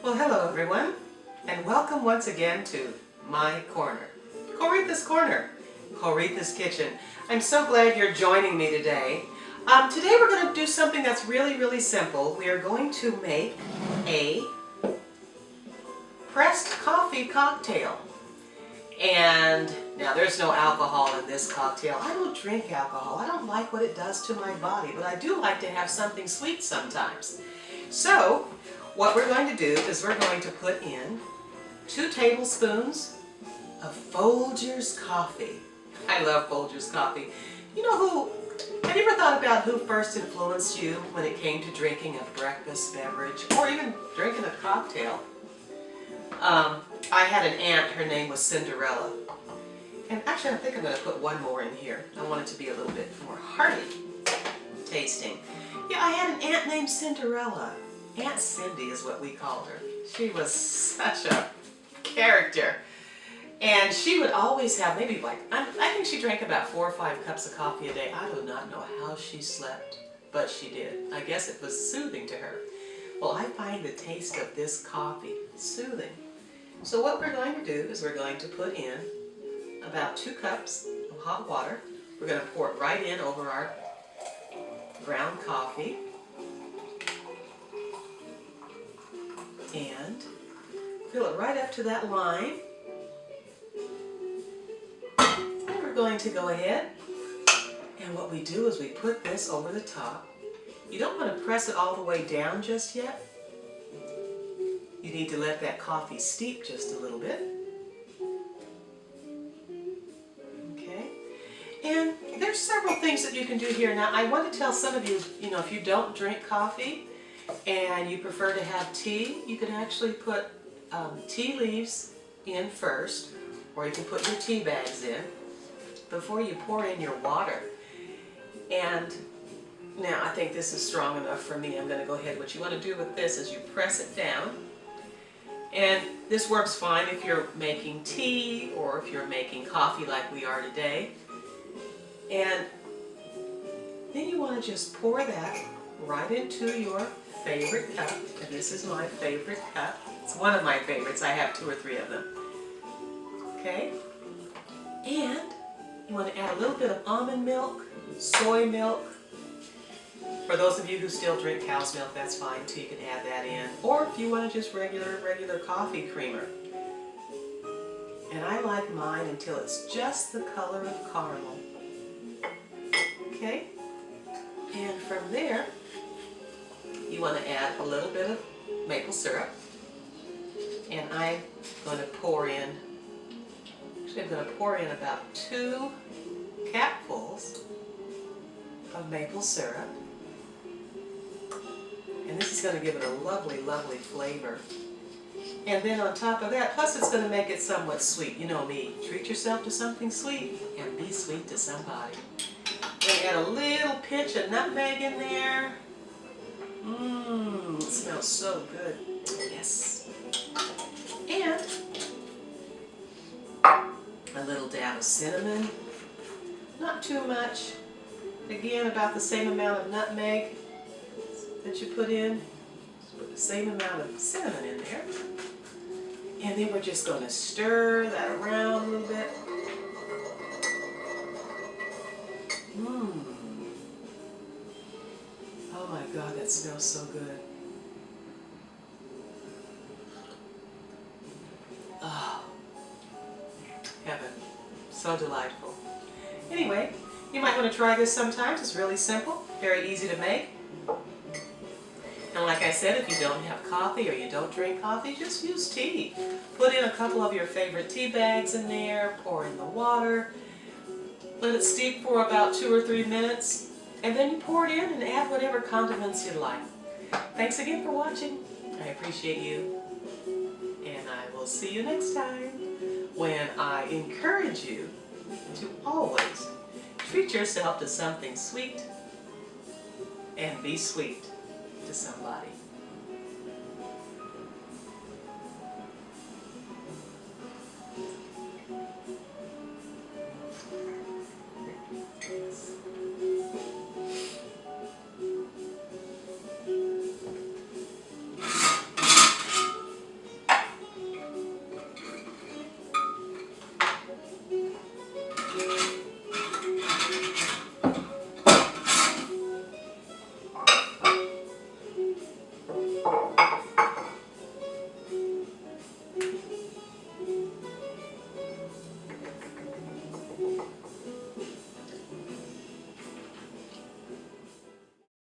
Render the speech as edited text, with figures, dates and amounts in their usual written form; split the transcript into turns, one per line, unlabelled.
Well, hello everyone, and welcome once again to my corner, CoReatha's Corner, CoReatha's Kitchen. I'm so glad you're joining me today. Today we're going to do something that's really simple. We are going to make a pressed coffee cocktail. And now there's no alcohol in this cocktail. I don't drink alcohol. I don't like what it does to my body, but I do like to have something sweet sometimes. So what we're going to do is we're going to put in 2 tablespoons of Folgers coffee. I love Folgers coffee. You know have you ever thought about who first influenced you when it came to drinking a breakfast beverage or even drinking a cocktail? I had an aunt, her name was Cinderella. And actually I think I'm going to put one more in here. I want it to be a little bit more hearty tasting. Yeah, I had an aunt named Cinderella. Aunt Cindy is what we called her. She was such a character. And she would always have maybe I think she drank about 4 or 5 cups of coffee a day. I do not know how she slept, but she did. I guess it was soothing to her. Well, I find the taste of this coffee soothing. So what we're going to do is we're going to put in about 2 cups of hot water. We're going to pour it right in over our ground coffee. And fill it right up to that line. And we're going to go ahead, and what we do is we put this over the top. You don't want to press it all the way down just yet. You need to let that coffee steep just a little bit. Okay. And there's several things that you can do here. Now I want to tell some of you, if you don't drink coffee and you prefer to have tea, you can actually put tea leaves in first, or you can put your tea bags in before you pour in your water. And now I think this is strong enough for me. I'm going to go ahead. What you want to do with this is you press it down. And this works fine if you're making tea or if you're making coffee like we are today. And then you want to just pour that right into your favorite cup. And this is my favorite cup. It's one of my favorites. I have 2 or 3 of them. Okay? And you want to add a little bit of almond milk, soy milk. For those of you who still drink cow's milk, that's fine too. You can add that in. Or if you want to just regular coffee creamer. And I like mine until it's just the color of caramel. Okay? And from there, you want to add a little bit of maple syrup. And I'm going to pour in, about 2 capfuls of maple syrup. And this is going to give it a lovely flavor. And then on top of that, plus it's going to make it somewhat sweet. You know me, treat yourself to something sweet and be sweet to somebody. And add a little pinch of nutmeg in there. It smells so good. Yes. And a little dab of cinnamon. Not too much. Again, about the same amount of nutmeg that you put in. Just put the same amount of cinnamon in there. And then we're just going to stir that around a little bit. Oh my God, that smells so good. Oh, heaven. So delightful. Anyway, you might want to try this sometimes. It's really simple, very easy to make. And like I said, if you don't have coffee or you don't drink coffee, just use tea. Put in a couple of your favorite tea bags in there, pour in the water, let it steep for about 2 or 3 minutes, and then you pour it in and add whatever condiments you'd like. Thanks again for watching. I appreciate you. And I will see you next time when I encourage you to always treat yourself to something sweet and be sweet to somebody.